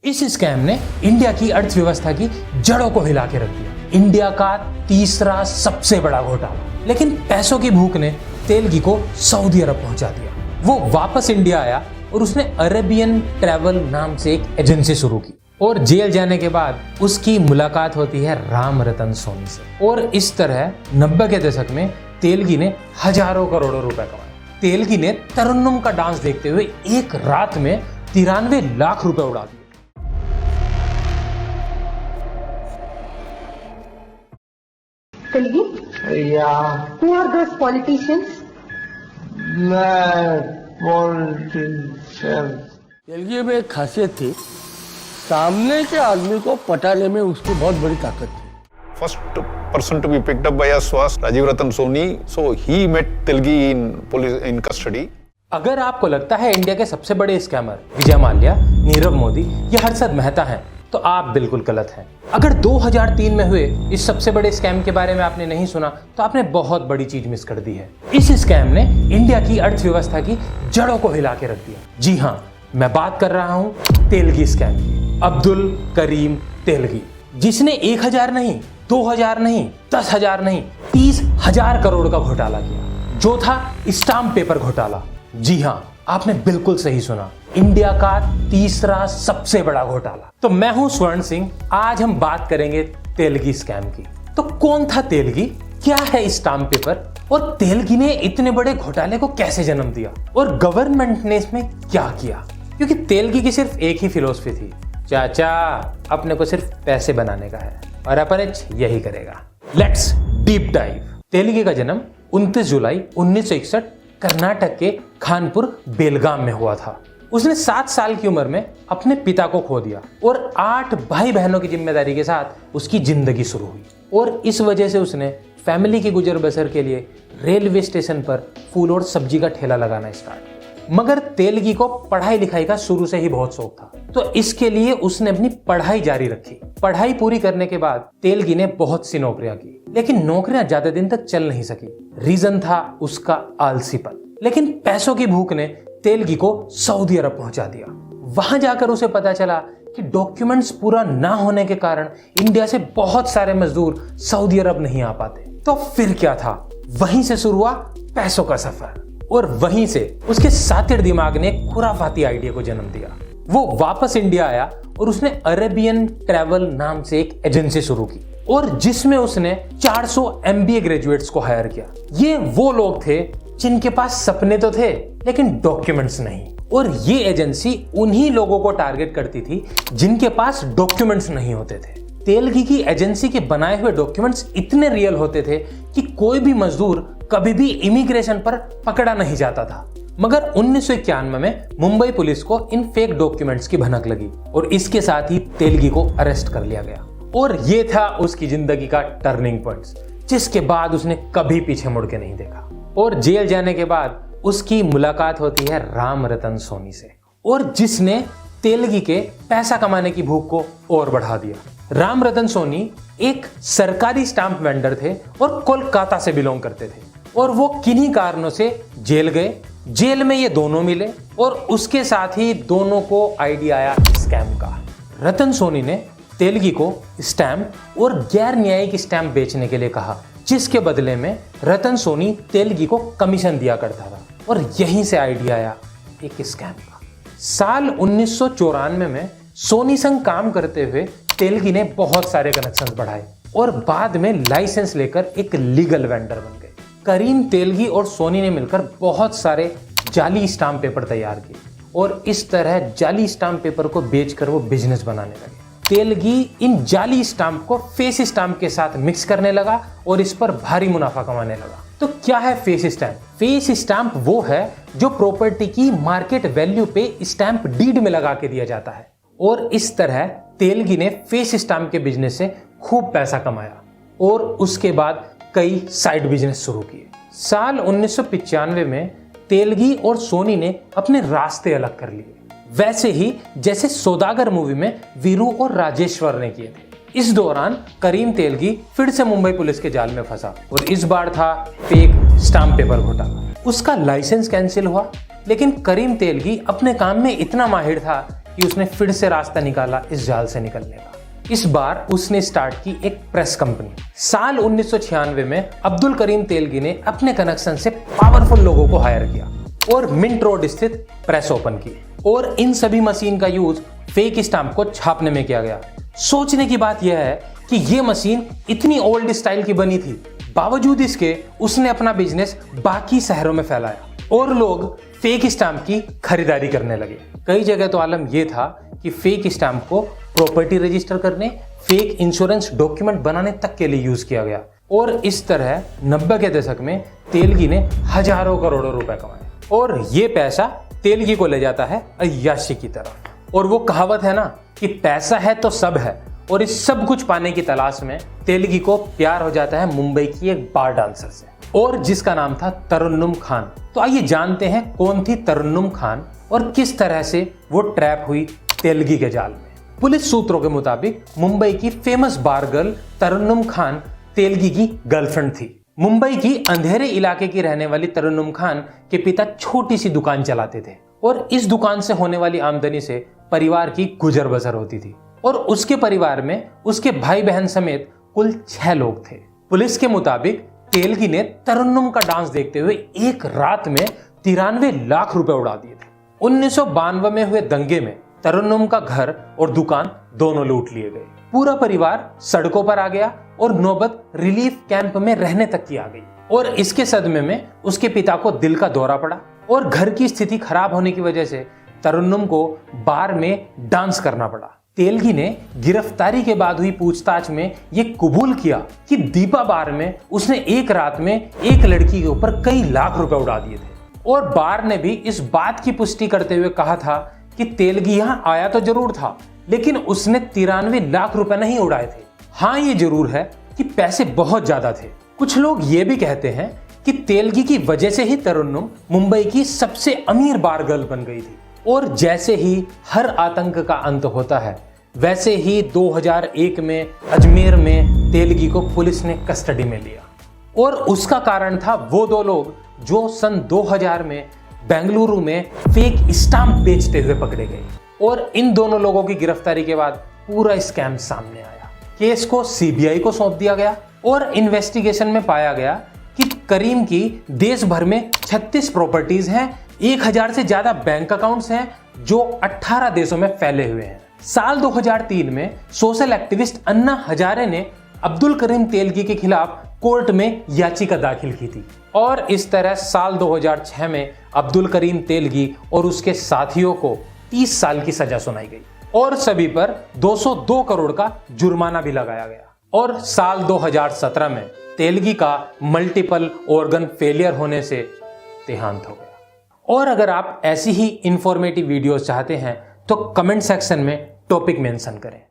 इस स्कैम ने इंडिया की अर्थव्यवस्था की जड़ों को हिला के रख दिया। इंडिया का तीसरा सबसे बड़ा घोटाला। लेकिन पैसों की भूख ने तेलगी को सऊदी अरब पहुंचा दिया। वो वापस इंडिया आया और उसने अरेबियन ट्रैवल नाम से एक एजेंसी शुरू की और जेल जाने के बाद उसकी मुलाकात होती है राम रतन सोनी से। और इस तरह 90 के दशक में तेलगी ने हजारों करोड़ों रुपए कमाए। तेलगी ने तरन्नुम का डांस देखते हुए एक रात में 93 लाख रुपए उड़ा दिए। Telgi? Yeah, Who are those politicians? मैं politician. तेलगी में एक खासियत थी, सामने के आदमी को पटाने में उसकी बहुत बड़ी ताकत थी। First person to be picked up by us was Rajiv Ratan Soni. So he met Telgi in custody. अगर आपको लगता है इंडिया के सबसे बड़े स्कैमर विजय माल्या, नीरव मोदी या हर्षद मेहता हैं, तो आप बिल्कुल गलत हैं। अगर 2003 में हुए इस सबसे बड़े स्कैम के बारे में आपने नहीं सुना तो आपने बहुत बड़ी चीज मिस कर दी है। इस स्कैम ने इंडिया की अर्थव्यवस्था की जड़ों को हिला के रख दिया। जी हाँ, मैं बात कर रहा हूँ तेलगी स्कैम की। अब्दुल करीम तेलगी, जिसने 1000 नहीं, 2000 नहीं, 10,000 नहीं, 30,000 करोड़ का घोटाला किया, जो था स्टाम्प पेपर घोटाला। जी हाँ, आपने बिल्कुल सही सुना, इंडिया का तीसरा सबसे बड़ा घोटाला। तो मैं हूं स्वर्ण सिंह। आज हम बात करेंगे तेलगी स्कैम की। तो कौन था तेलगी, क्या है स्टाम्प पेपर और तेलगी ने इतने बड़े घोटाले को कैसे जन्म दिया और गवर्नमेंट ने इसमें क्या किया? क्योंकि तेलगी की सिर्फ एक ही फिलॉसफी थी, चाचा अपने को सिर्फ पैसे बनाने का है और अपन यही करेगा। Let's deep dive. तेलगी का जन्म 29 जुलाई 1961 कर्नाटक के खानपुर बेलगाम में हुआ था। उसने 7 साल की उम्र में अपने पिता को खो दिया और 8 भाई बहनों की जिम्मेदारी के साथ उसकी जिंदगी शुरू हुई। और इस वजह से उसने फैमिली की गुजर बसर के लिए रेलवे स्टेशन पर फूल और सब्जी का ठेला लगाना स्टार्ट किया। मगर तेलगी को पढ़ाई लिखाई का शुरू से ही बहुत शौक था, तो इसके लिए उसने अपनी पढ़ाई जारी रखी। पढ़ाई पूरी करने के बाद तेलगी ने बहुत सी नौकरियां की, लेकिन नौकरियां ज्यादा दिन तक चल नहीं सकी। रीजन था उसका आलसीपन। लेकिन पैसों की भूख ने तेलगी को सऊदी अरब पहुंचा दिया। वहां जाकर उसे पता चला कि डॉक्यूमेंट्स पूरा ना होने के कारण इंडिया से बहुत सारे मजदूर सऊदी अरब नहीं आ पाते। तो फिर क्या था, वहीं से शुरू हुआ पैसों का सफर। और वहीं से उसके सातिर दिमाग ने एक खुराफाती आइडिया को जन्म दिया। वो वापस इंडिया आया और उसने अरेबियन ट्रैवल नाम से एक एजेंसी शुरू की और जिसमें उसने 400 MBA ग्रेजुएट्स को हायर किया। ये वो लोग थे जिनके पास सपने तो थे लेकिन डॉक्यूमेंट्स नहीं। और ये एजेंसी उन्हीं लोगों को टारगेट करती थी जिनके पास डॉक्यूमेंट्स नहीं होते थे। तेलगी की एजेंसी के बनाए हुए डॉक्यूमेंट्स इतने रियल होते थे कि कोई भी मजदूर कभी भी इमिग्रेशन पर पकड़ा नहीं जाता था। मगर 1991 में मुंबई पुलिस को इन फेक डॉक्यूमेंट्स की भनक लगी और इसके साथ ही तेलगी को अरेस्ट कर लिया गया। और ये था उसकी जिंदगी का टर्निंग पॉइंट, जिसके बाद उसने कभी पीछे मुड़ के नहीं देखा। और जेल जाने के बाद उसकी मुलाकात होती है राम रतन सोनी से, और जिसने तेलगी के पैसा कमाने की भूख को और बढ़ा दिया। राम रतन सोनी एक सरकारी स्टाम्प वेंडर थे और कोलकाता से बिलोंग करते थे। और वो किन्हीं कारणों से जेल गए। जेल में ये दोनों मिले और उसके साथ ही दोनों को आइडिया आया स्कैम का। रतन सोनी ने तेलगी को स्टैम्प और गैर न्यायिक स्टैम्प बेचने के लिए कहा, जिसके बदले में रतन सोनी तेलगी को कमीशन दिया करता था। और यहीं से आइडिया आया एक स्कैम का। साल 1994 में सोनी संग काम करते हुए तेलगी ने बहुत सारे कनेक्शंस बढ़ाए और बाद में लाइसेंस लेकर एक लीगल वेंडर बन गए। करीम तेलगी और सोनी ने मिलकर बहुत सारे जाली स्टाम्प पेपर तैयार किए और इस तरह जाली स्टाम्प पेपर को बेचकर वो बिजनेस बनाने लगे। तेलगी इन जाली स्टाम्प को फेस स्टाम्प के साथ मिक्स करने लगा और इस पर भारी मुनाफा कमाने लगा। तो क्या है फेस स्टैम्प? फेस स्टैम्प वो है जो प्रॉपर्टी की मार्केट वैल्यू पे स्टैम्प डीड में लगा के दिया जाता है। और इस तरह तेलगी ने फेस स्टैम्प के बिजनेस से खूब पैसा कमाया और उसके बाद कई साइड बिजनेस शुरू किए। साल 1995 में तेलगी और सोनी ने अपने रास्ते अलग कर लिए, वैसे ही जैसे सौदागर मूवी में वीरू और राजेश्वर ने किए थे। इस दौरान करीम तेलगी फिर से मुंबई पुलिस के जाल में फंसा और इस बार था फेक स्टाम्प पेपर घोटाला। उसका लाइसेंस कैंसिल हुआ, लेकिन करीम तेलगी अपने काम में इतना माहिर था कि उसने फिर से रास्ता निकाला इस जाल से निकलने का। इस बार उसने स्टार्ट की एक प्रेस कंपनी। साल 1996 में अब्दुल करीम तेलगी ने अपने कनेक्शन से पावरफुल लोगों को हायर किया और मिंट रोड स्थित प्रेस ओपन की और इन सभी मशीन का यूज फेक स्टाम्प को छापने में किया गया। सोचने की बात यह है कि यह मशीन इतनी ओल्ड स्टाइल की बनी थी, बावजूद इसके उसने अपना बिजनेस बाकी शहरों में फैलाया और लोग फेक स्टाम्प की खरीदारी करने लगे। कई जगह तो आलम यह था कि फेक स्टाम्प को प्रॉपर्टी रजिस्टर करने, फेक इंश्योरेंस डॉक्यूमेंट बनाने तक के लिए यूज किया गया और इस तरह 90 के दशक में तेलगी ने हजारों करोड़ों रुपए कमाए और ये पैसा तेलगी को ले जाता है अय्याशी की तरफ। और वो कहावत है ना कि पैसा है तो सब है, और इस सब कुछ पाने की तलाश में तेलगी को प्यार हो जाता है मुंबई की एक बार डांसर से और जिसका नाम था तरन्नुम खान। तो आइए जानते हैं कौन थी तरन्नुम खान और किस तरह से वो ट्रैप हुई तेलगी के जाल में। पुलिस सूत्रों के मुताबिक मुंबई की फेमस बार गर्ल तरन्नुम खान तेलगी की गर्लफ्रेंड थी। मुंबई की अंधेरे इलाके की रहने वाली तरन्नुम खान के पिता छोटी सी दुकान चलाते थे और इस दुकान से होने वाली आमदनी से परिवार की गुजर बसर होती थी और उसके परिवार में उसके भाई बहन समेत कुल 6 लोग थे। पुलिस के मुताबिक तेलगी ने तरन्नुम का डांस देखते हुए एक रात में 93 लाख रुपए उड़ा दिए थे। 1992 में हुए दंगे में तरन्नुम का घर और दुकान दोनों लूट लिए गए। पूरा परिवार सड़कों पर आ गया और नौबत रिलीफ कैंप में रहने तक की आ गई और इसके सदमे में उसके पिता को दिल का दौरा पड़ा और घर की स्थिति खराब होने की वजह से तरन्नुम को बार में डांस करना पड़ा। तेलगी ने गिरफ्तारी के बाद हुई पूछताछ में यह कबूल किया कि दीपा बार में उसने एक रात में एक लड़की के ऊपर कई लाख रुपए उड़ा दिए थे और बार ने भी इस बात की पुष्टि करते हुए कहा था कि तेलगी यहां आया तो जरूर था, लेकिन उसने 93 लाख रुपए नहीं उड़ाए थे। हाँ, ये जरूर है कि पैसे बहुत ज्यादा थे। कुछ लोग ये भी कहते हैं कि तेलगी की वजह से ही तरन्नुम मुंबई की सबसे अमीर बार गर्ल बन गई थी और जैसे ही हर आतंक का अंत होता है वैसे ही 2001 में अजमेर में तेलगी को पुलिस ने कस्टडी में लिया और उसका कारण था वो 2 लोग जो सन 2000 में बेंगलुरु में फेक स्टाम्प बेचते हुए पकड़े गए और इन दोनों लोगों की गिरफ्तारी के बाद पूरा स्कैम सामने आया। केस को सीबीआई को सौंप दिया गया और इन्वेस्टिगेशन में पाया गया कि करीम की देश भर में 36 प्रॉपर्टीज हैं, 1000 से ज्यादा बैंक अकाउंट्स हैं जो 18 देशों में फैले हुए हैं। साल 2003 में सोशल एक्टिविस्ट अन्ना हजारे ने अब्दुल करीम तेलगी के खिलाफ कोर्ट में याचिका दाखिल की थी और इस तरह साल 2006 में अब्दुल करीम तेलगी और उसके साथियों को 30 साल की सजा सुनाई गई और सभी पर 202 करोड़ का जुर्माना भी लगाया गया। और साल 2017 में तेलगी का मल्टीपल ऑर्गन फेलियर होने से देहांत हो गया। और अगर आप ऐसी ही इंफॉर्मेटिव वीडियोस चाहते हैं तो कमेंट सेक्शन में टॉपिक मेंशन करें।